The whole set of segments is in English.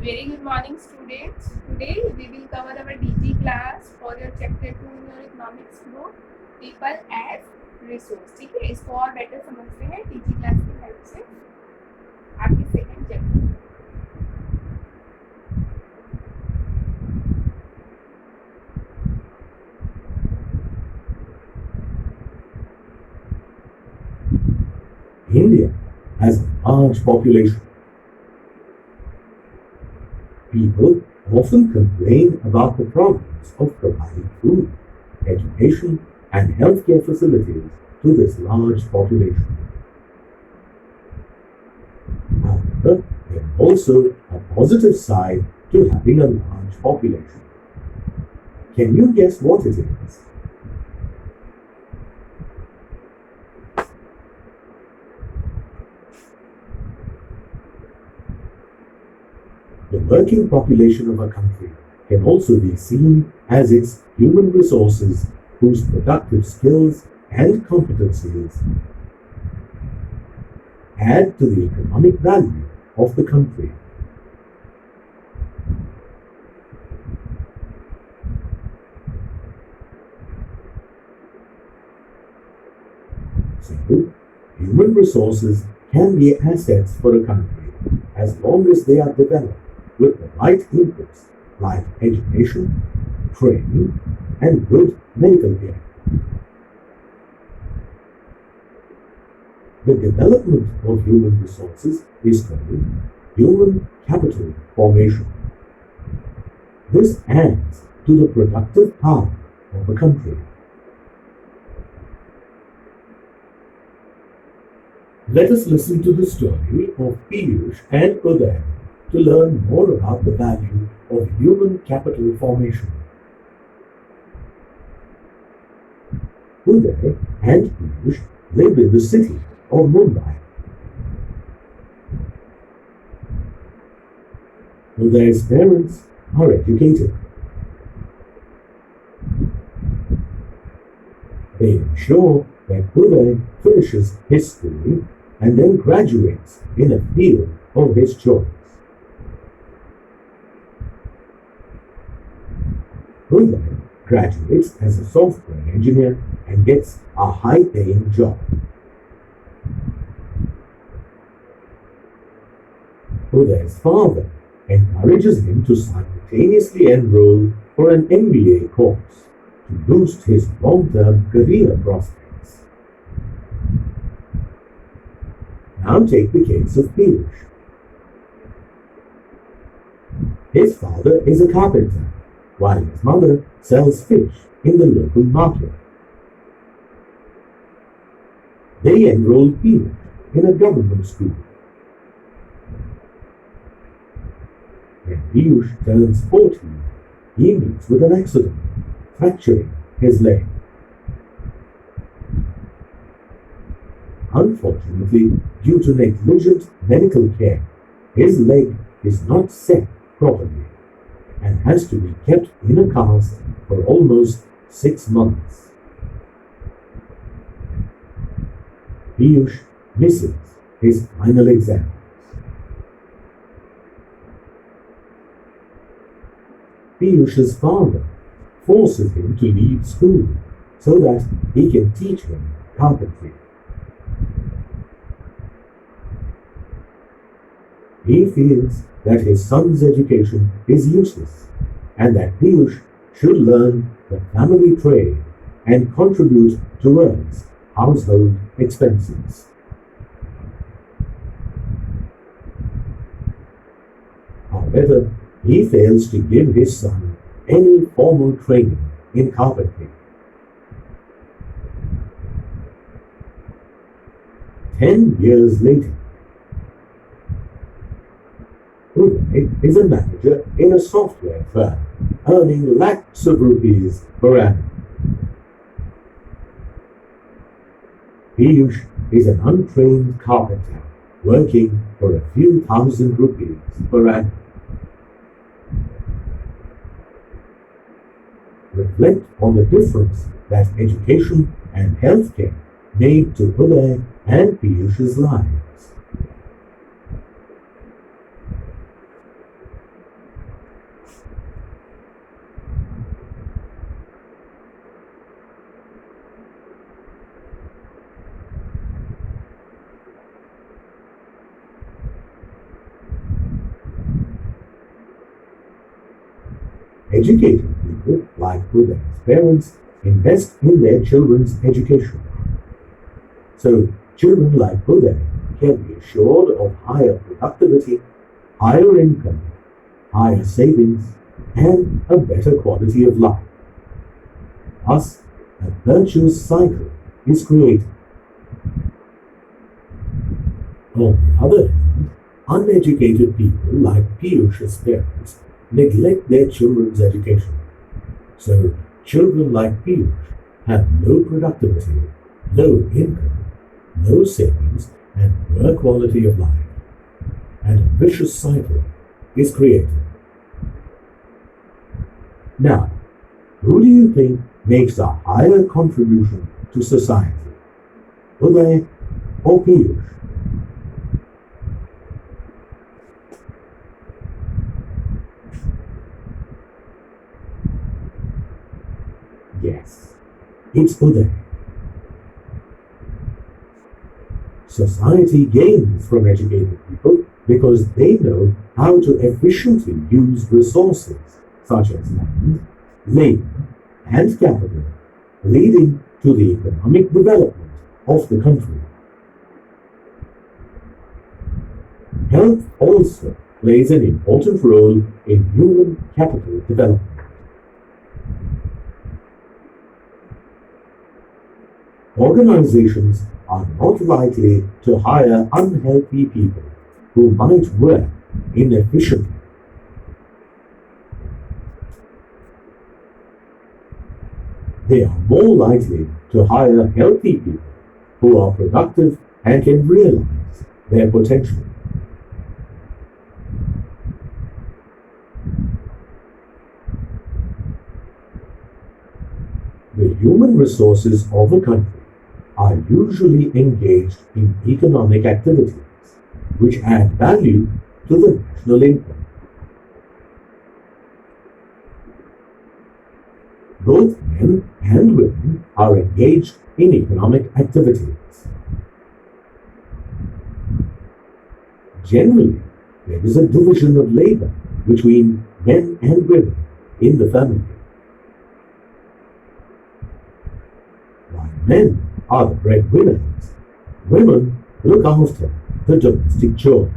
Very good morning, students. Today we will cover our Digi class for your chapter 2 in your economics book, people as resource. ठीक है, इसको और better समझते हैं DG class की help से आपके second chapter. India has a large population. People often complain about the problems of providing food, education, and healthcare facilities to this large population. However, there is also a positive side to having a large population. Can you guess what it is? The working population of a country can also be seen as its human resources whose productive skills and competencies add to the economic value of the country. So, human resources can be assets for a country as long as they are developed with the right inputs like education, training, and good medical care. The development of human resources is called human capital formation. This adds to the productive power of a country. Let us listen to the story of Piyush and Uday to learn more about the value of human capital formation. Uday and Piyush live in the city of Mumbai. Uday's parents are educated. They ensure that Uday finishes his schooling and then graduates in a field of his choice. Uday graduates as a software engineer and gets a high-paying job. Uday's father encourages him to simultaneously enroll for an MBA course to boost his long-term career prospects. Now take the case of Piyush. His father is a carpenter, while his mother sells fish in the local market. They enroll Piyush in a government school. When Piyush turns 14, he meets with an accident, fracturing his leg. Unfortunately, due to negligent medical care, his leg is not set properly and has to be kept in a cast for almost 6 months. Piyush misses his final exam. Piyush's father forces him to leave school so that he can teach him carpentry. He feels that his son's education is useless and that Piyush should learn the family trade and contribute towards household expenses. However, he fails to give his son any formal training in carpentry. 10 years later, Uday is a manager in a software firm, earning lakhs of rupees per annum. Piyush is an untrained carpenter, working for a few thousand rupees per annum. Reflect on the difference that education and healthcare made to Uday and Piyush's lives. educated people, like Buddha's parents, invest in their children's education. So children like Buddha can be assured of higher productivity, higher income, higher savings, and a better quality of life. Thus, a virtuous cycle is created. On the other hand, uneducated people like Piyush's parents neglect their children's education. So children like Piyush have low productivity, low income, no savings, and poor quality of life. And a vicious cycle is created. Now, who do you think makes a higher contribution to society? Uday or Piyush? Yes, it's Uday. Society gains from educated people because they know how to efficiently use resources such as land, labor, and capital, leading to the economic development of the country. Health also plays an important role in human capital development. Organizations are not likely to hire unhealthy people who might work inefficiently. They are more likely to hire healthy people who are productive and can realize their potential. The human resources of a country are usually engaged in economic activities which add value to the national income. Both men and women are engaged in economic activities. Generally, there is a division of labor between men and women in the family. While men are the breadwinners, women look after the domestic chores.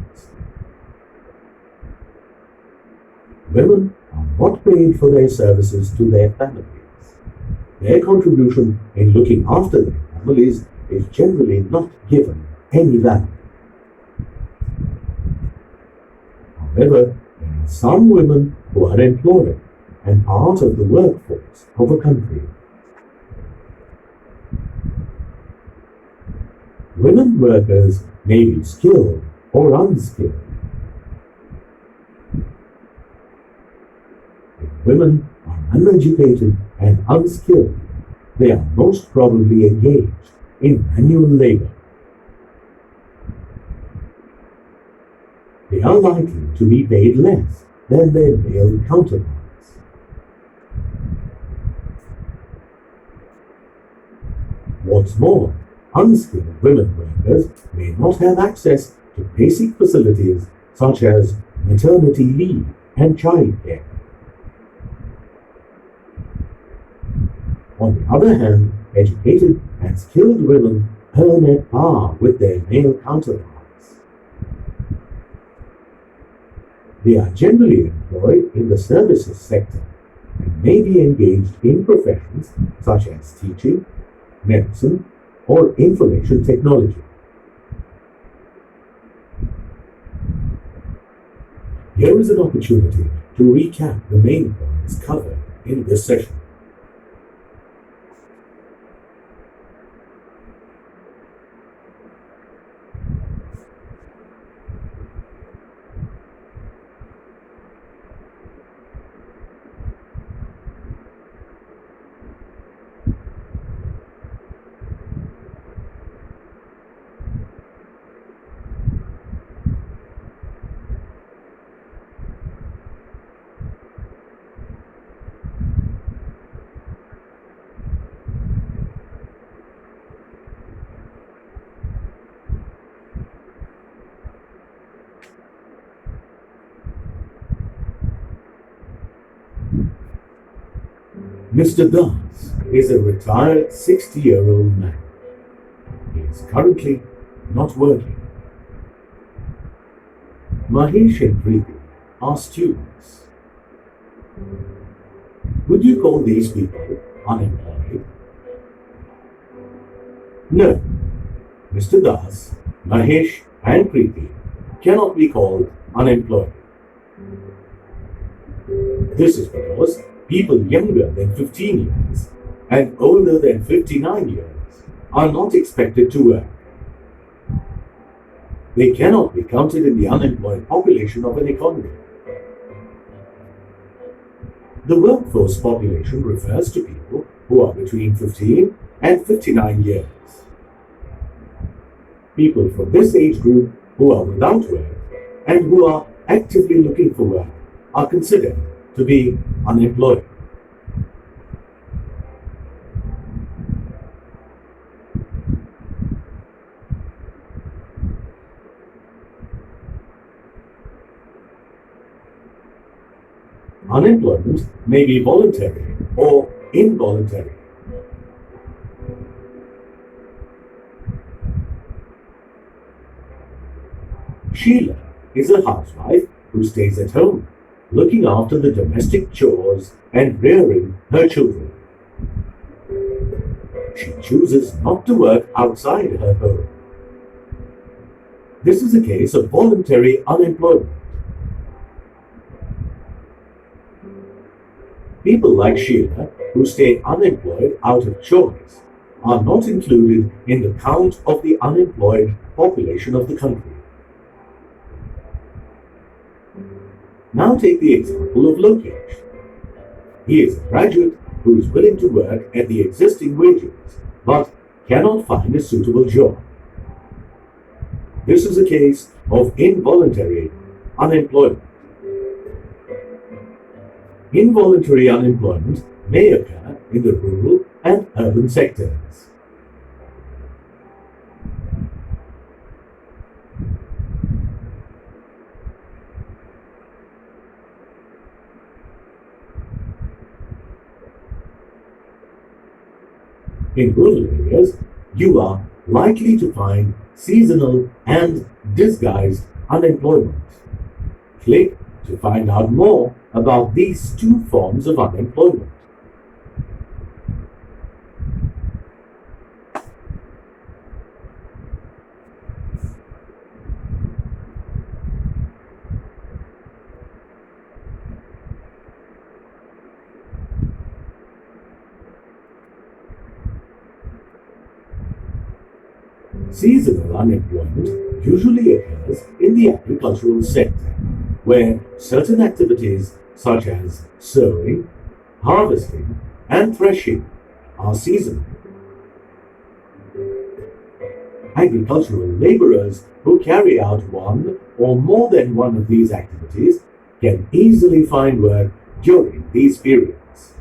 Women are not paid for their services to their families. Their contribution in looking after their families is generally not given any value. However, there are some women who are employed and part of the workforce of a country. Women workers may be skilled or unskilled. If women are uneducated and unskilled, they are most probably engaged in manual labor. They are likely to be paid less than their male counterparts. What's more, unskilled women workers may not have access to basic facilities such as maternity leave and childcare. On the other hand, educated and skilled women earn at par with their male counterparts. They are generally employed in the services sector and may be engaged in professions such as teaching, medicine, or information technology. Here is an opportunity to recap the main points covered in this session. Mr. Das is a retired 60-year-old man. He is currently not working. Mahesh and Preeti are students. Would you call these people unemployed? No. Mr. Das, Mahesh and Preeti cannot be called unemployed. This is because people younger than 15 years and older than 59 years are not expected to work. They cannot be counted in the unemployed population of an economy. The workforce population refers to people who are between 15 and 59 years. People from this age group who are without work and who are actively looking for work are considered to be unemployed. Unemployment may be voluntary or involuntary. Sheila is a housewife who stays at home, looking after the domestic chores and rearing her children. She chooses not to work outside her home. This is a case of voluntary unemployment. People like Sheila, who stay unemployed out of choice, are not included in the count of the unemployed population of the country. Now take the example of Lokesh. He is a graduate who is willing to work at the existing wages, but cannot find a suitable job. This is a case of involuntary unemployment. Involuntary unemployment may occur in the rural and urban sectors. In rural areas, you are likely to find seasonal and disguised unemployment. Click to find out more about these two forms of unemployment. Seasonal unemployment usually occurs in the agricultural sector, where certain activities such as sowing, harvesting, and threshing are seasonal. Agricultural laborers who carry out one or more than one of these activities can easily find work during these periods.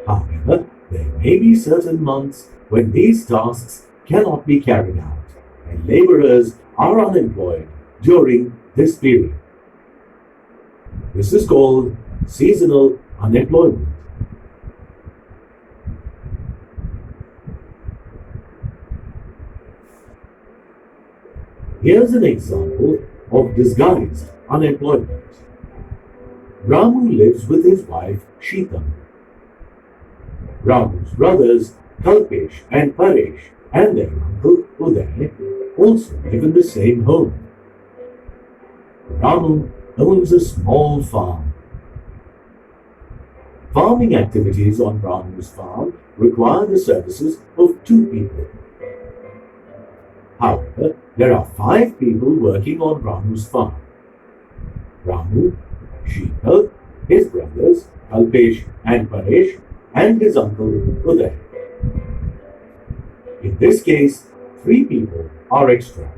However, there may be certain months when these tasks cannot be carried out, and laborers are unemployed during this period. This is called seasonal unemployment. Here's an example of disguised unemployment. Ramu lives with his wife Sheetam. Ramu's brothers Kalpesh and Paresh and their uncle Uday also live in the same home. Ramu owns a small farm. Farming activities on Ramu's farm require the services of 2 people. However, there are 5 people working on Ramu's farm. Ramu, Sheetal, his brothers Kalpesh and Paresh, and his uncle Uday. In this case, 3 people are extra.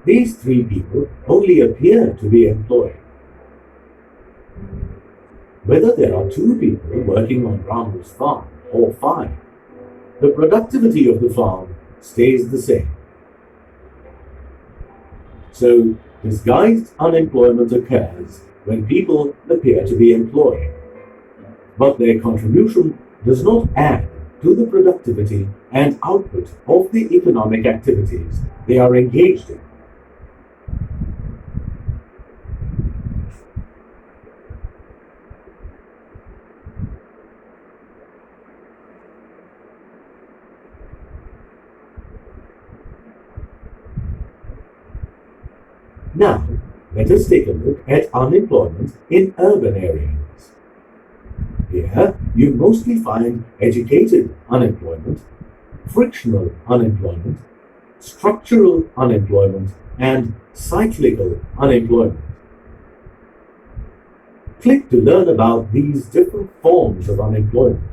These 3 people only appear to be employed. Whether there are 2 people working on Ramu's farm or 5, the productivity of the farm stays the same. So, disguised unemployment occurs when people appear to be employed, but their contribution does not add to the productivity and output of the economic activities they are engaged in. Now, let us take a look at unemployment in urban areas. Here, you mostly find educated unemployment, frictional unemployment, structural unemployment, and cyclical unemployment. Click to learn about these different forms of unemployment.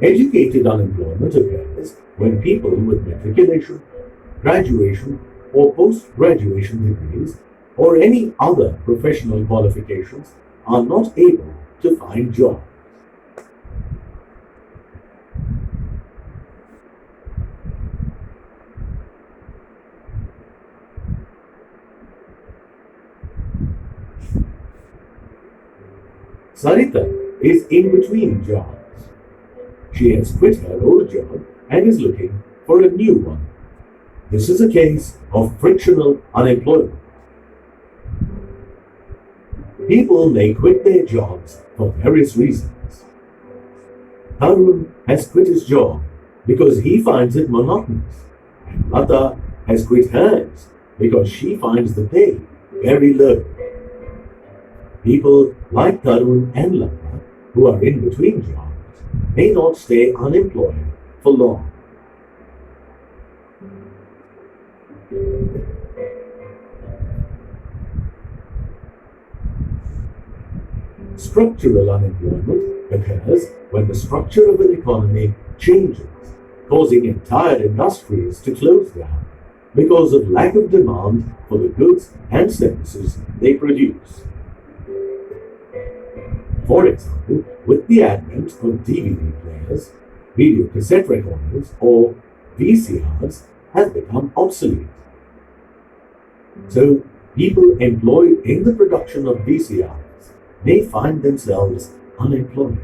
Educated unemployment occurs when people with matriculation, graduation, or post-graduation degrees, or any other professional qualifications are not able to find jobs. Sarita is in between jobs. She has quit her old job and is looking for a new one. This is a case of frictional unemployment. People may quit their jobs for various reasons. Tarun has quit his job because he finds it monotonous, and Lata has quit hers because she finds the pay very low. People like Tarun and Lata, who are in between jobs, may not stay unemployed for long. Structural unemployment occurs when the structure of an economy changes, causing entire industries to close down because of lack of demand for the goods and services they produce. For example, with the advent of DVD players, video cassette recorders, or VCRs have become obsolete. So, people employed in the production of VCRs may find themselves unemployed.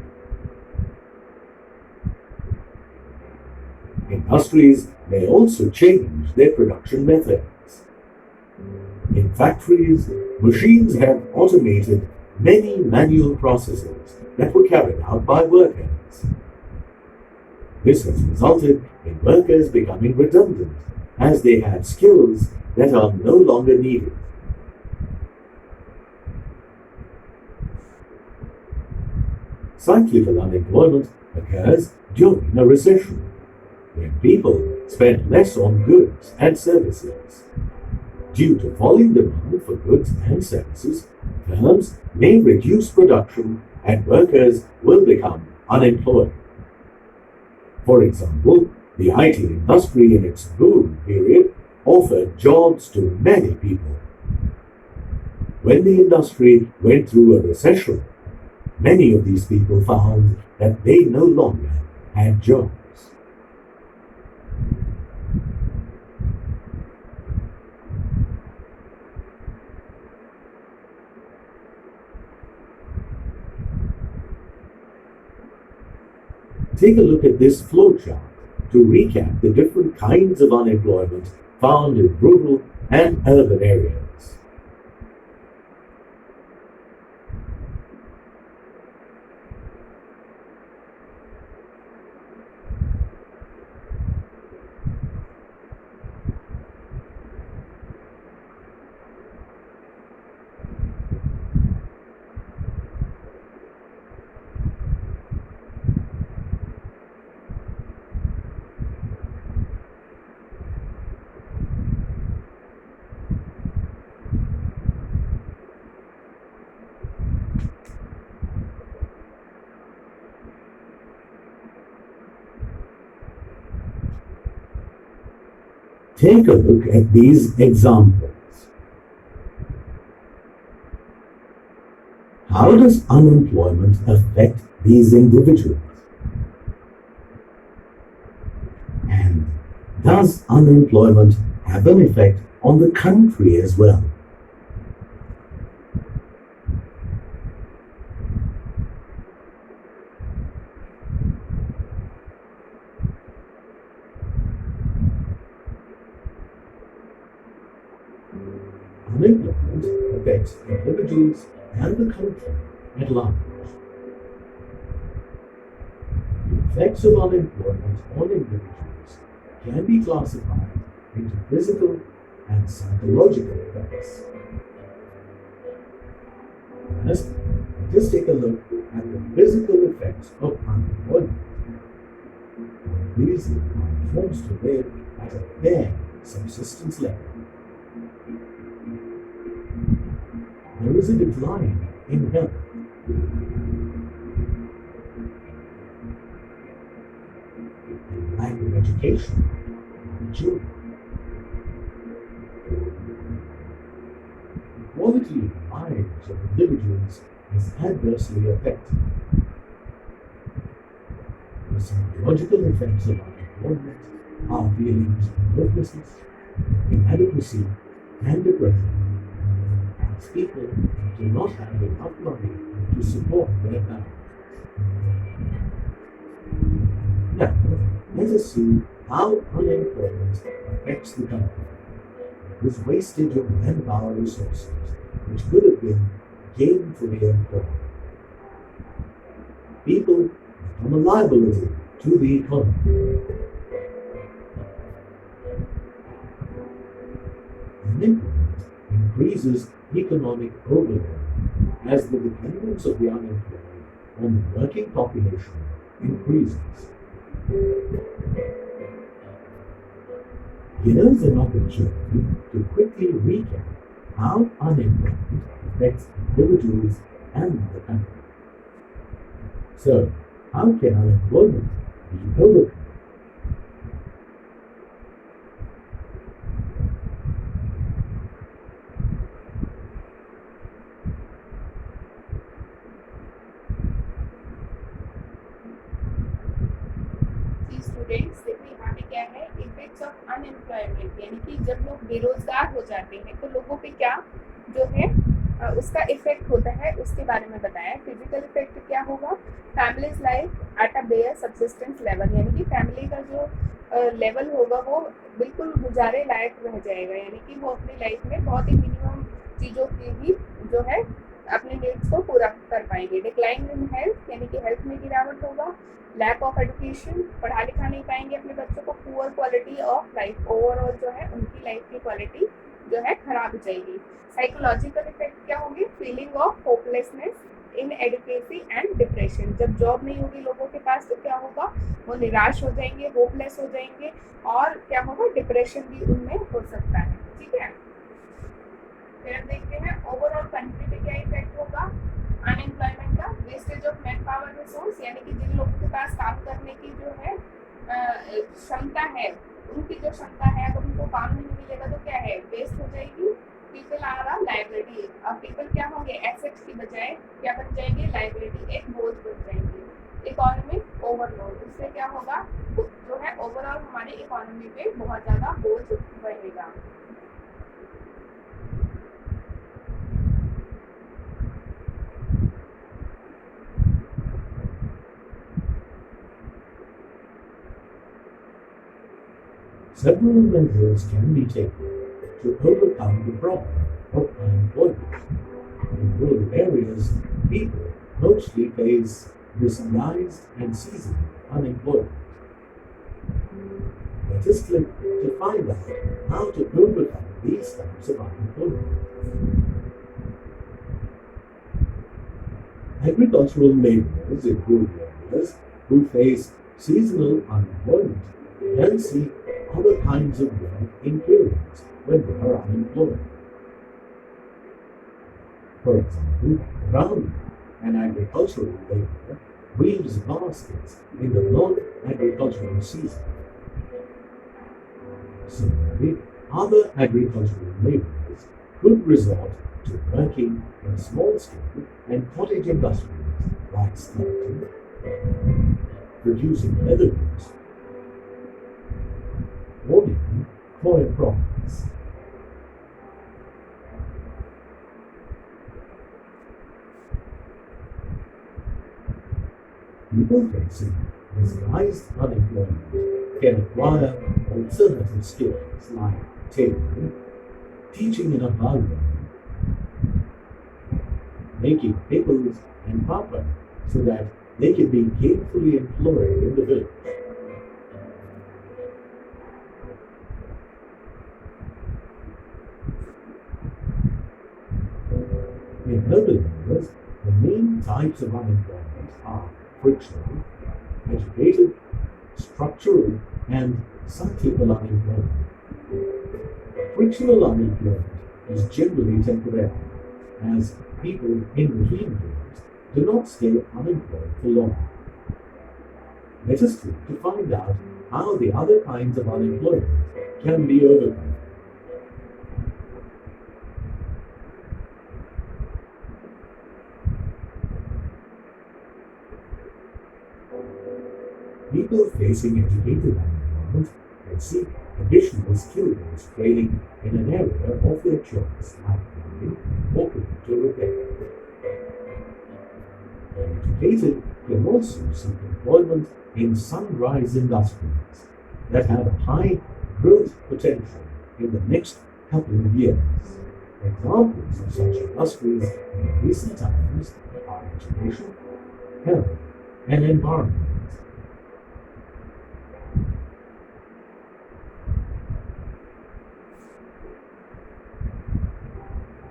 Industries may also change their production methods. In factories, machines have automated many manual processes that were carried out by workers. This has resulted in workers becoming redundant as they have skills that are no longer needed. Cyclical unemployment occurs during a recession, when people spend less on goods and services. Due to falling demand for goods and services, firms may reduce production and workers will become unemployed. For example, the IT industry in its boom period offered jobs to many people. When the industry went through a recession, many of these people found that they no longer had jobs. Take a look at this flowchart to recap the different kinds of unemployment found in rural and urban areas. Take a look at these examples. How does unemployment affect these individuals? And does unemployment have an effect on the country as well? Unemployment affects individuals and the country at large. The effects of unemployment on individuals can be classified into physical and psychological effects. First, let us take a look at the physical effects of unemployment. These are forced to live at a bare subsistence level. There is a decline in health. Lack of education for children. The quality of lives of individuals is adversely affected. The psychological effects of unemployment are feelings of hopelessness, inadequacy, and depression, as people do not have enough money to support their families. Now, let us see how unemployment affects the country. This wastage of manpower resources, which could have been gainfully employed. People become a liability to the economy. Unemployment increases economic overload as the dependence of the unemployed on the working population increases. Here's an opportunity to quickly recap how unemployment affects individuals and the country. So, how can unemployment be overcome? Students देखिए यहाँ पे क्या है effects of unemployment यानी कि जब लोग बेरोजगार हो जाते हैं तो लोगों पे क्या जो है उसका इफेक्ट होता है उसके बारे में बताया। फिजिकल इफेक्ट क्या होगा, families life at a bare subsistence level यानी कि फैमिली का जो लेवल होगा वो बिल्कुल गुजारे लायक रह जाएगा, यानी कि वो अपनी लाइफ में बहुत ही मिनिमम चीज़ों की ही जो है अपने नीड्स को पूरा कर पाएंगे। डिक्लाइन इन हेल्थ यानी कि हेल्थ में गिरावट होगा। लैक ऑफ एजुकेशन, पढ़ा लिखा नहीं पाएंगे अपने बच्चों को। Poor quality of life, overall जो है उनकी लाइफ की क्वालिटी जो है खराब हो जाएगी। साइकोलॉजिकल इफेक्ट क्या होगी, feeling of hopelessness, inadequacy and depression. जब जॉब नहीं होगी लोगों के पास तो क्या होगा, वो निराश हो जाएंगे, होपलेस हो जाएंगे और क्या होगा, डिप्रेशन भी उनमें हो सकता है। ठीक है, फिर हम देखते हैं ओवरऑल कंट्री पे क्या इफेक्ट होगा अनएम्प्लॉयमेंट का। Wastage of man power resource यानी कि जिन लोगों के पास काम करने की जो है क्षमता है, उनकी जो क्षमता है अगर उनको काम नहीं मिलेगा तो क्या है, वेस्ट हो जाएगी। पीपल आर अ लाइबिलिटी, अब पीपल क्या होंगे, एसेट्स की बजाय क्या बन जाएंगे, लाइबिलिटी, एक बोझ बन जाएंगे। इकोनॉमिक ओवरलोड, इससे क्या होगा, जो है ओवरऑल हमारी इकोनॉमी पे बहुत ज़्यादा बोझ बढ़ेगा। Several measures can be taken to overcome the problem of unemployment. In rural areas, people mostly face disguised and seasonal unemployment. Let us click to find out how to overcome these types of unemployment. Agricultural laborers in rural areas who face seasonal unemployment can seek other kinds of work in periods when they are unemployed. For example, grounding, an agricultural laborer, weaves baskets in the non-agricultural season. Similarly, other agricultural laborers could resort to working in small-scale and cottage industries like smelting, producing leather goods, or even coir products. People facing disguised unemployment can acquire alternative skills like tailoring, teaching in a hardware, making pickles and papa so that they can be gainfully employed in the village. In urban areas, the main types of unemployment are frictional, educated, structural, and cyclical unemployment. Frictional unemployment is generally temporary, as people in between jobs do not stay unemployed for long. Let us try to find out how the other kinds of unemployment can be overcome. People facing educated unemployment can seek additional skill-based training in an area of their choice, like plumbing or computer repair. Educated can also seek employment in sunrise industries that have a high growth potential in the next couple of years. Examples of such industries in recent times are education, health, and environment.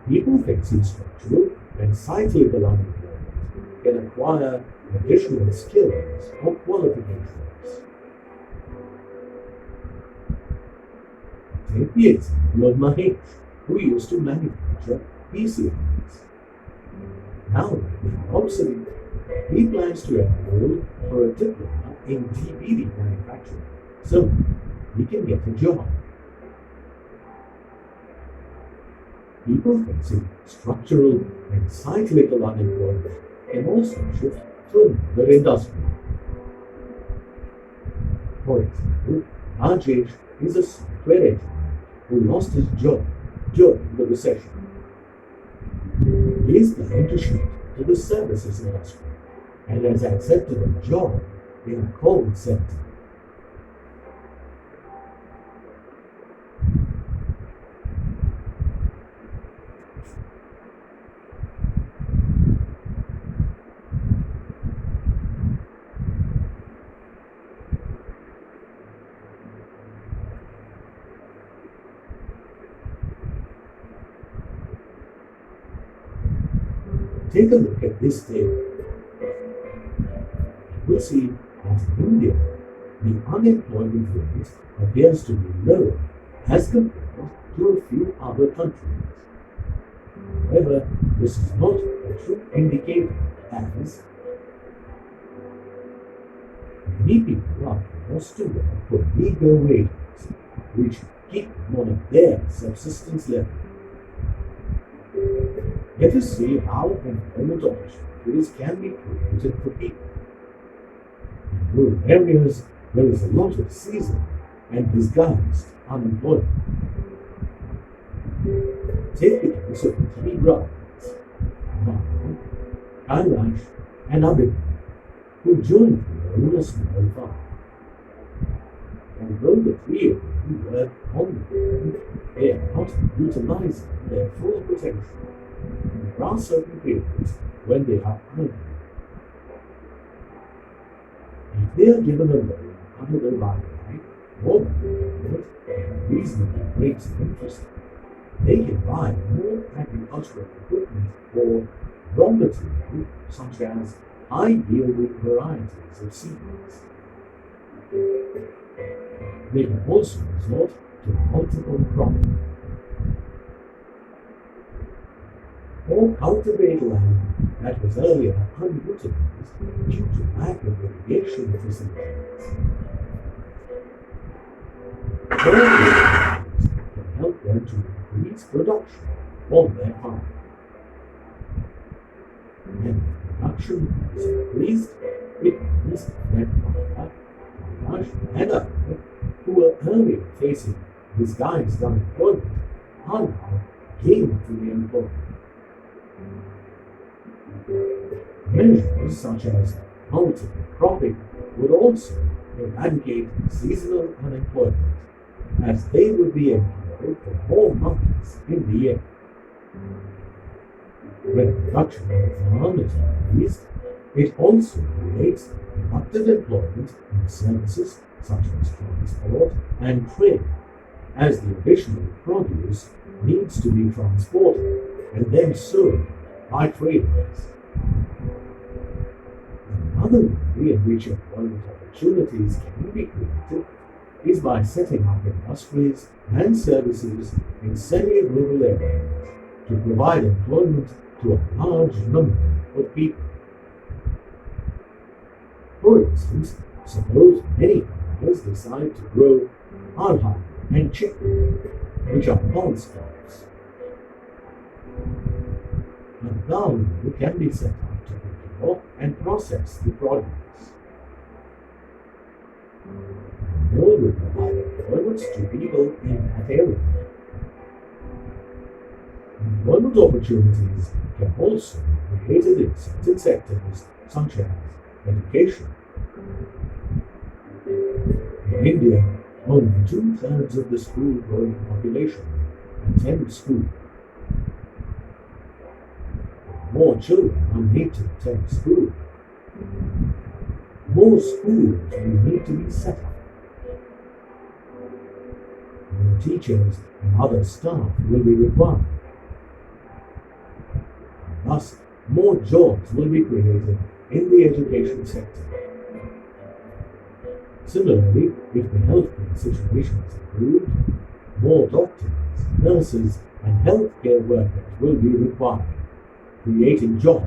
People facing structural and cyclical unemployment can acquire additional skills or qualifications. Take the example of Mahesh, who used to manufacture PCBs. Now that they are obsolete, he plans to enroll for a diploma in DVD manufacturing so he can get a job. People facing structural and cyclical unemployment can also shift to another industry. For example, Rajesh is a software engineer who lost his job during the recession. He is planning to shift to the services industry and has accepted a job in a call center. Take a look at this table. You will see that in India, the unemployment rate appears to be lower as compared to a few other countries. However, this is not a true indicator, as many people are forced to work for meager wages, which keep them on their subsistence level. Let us see how employment opportunities can be created for people. In rural areas, there is a lot of seasonal and disguised unemployment. Take the case of the three brothers, Manu, Kailash, and Abhinav, who joined to own a small farm. Although the three of them work on the land, they are not utilizing their full potential. There are certain periods when they are unemployed. If they are given a loan under the library or by the government at reasonably rates of interest, they can buy more agricultural equipment or raw material such as high-yielding varieties of seeds. They can also resort to multiple cropping or cultivate land that was earlier unutilized due to lack of irrigation facilities. All these factors can help them to increase production on their farm. When production is increased, it means that Maya, Kailash, and others who were earlier facing disguised unemployment are now gainfully employed. Measures such as multiple cropping would also eradicate seasonal unemployment, as they would be employed employed for more months in the year. When production on the farm is increased, it also creates productive employment in services such as transport and trade, as the additional produce needs to be transported and then sold by traders. Another way in which employment opportunities can be created is by setting up industries and services in semi-rural areas to provide employment to a large number of people. For instance, suppose many farmers decide to grow arhan and chickpea, which are pulse crops. A dal mill can be set up to procure and process the produce. The mill will provide employment to people in that area. Employment opportunities can also be created in certain sectors such as education. In India, only 2/3 of the school-going population attend school. More children will need to attend school. More schools will need to be set up. More teachers and other staff will be required. Thus, more jobs will be created in the education sector. Similarly, if the healthcare situation is improved, more doctors, nurses, and healthcare workers will be required, creating jobs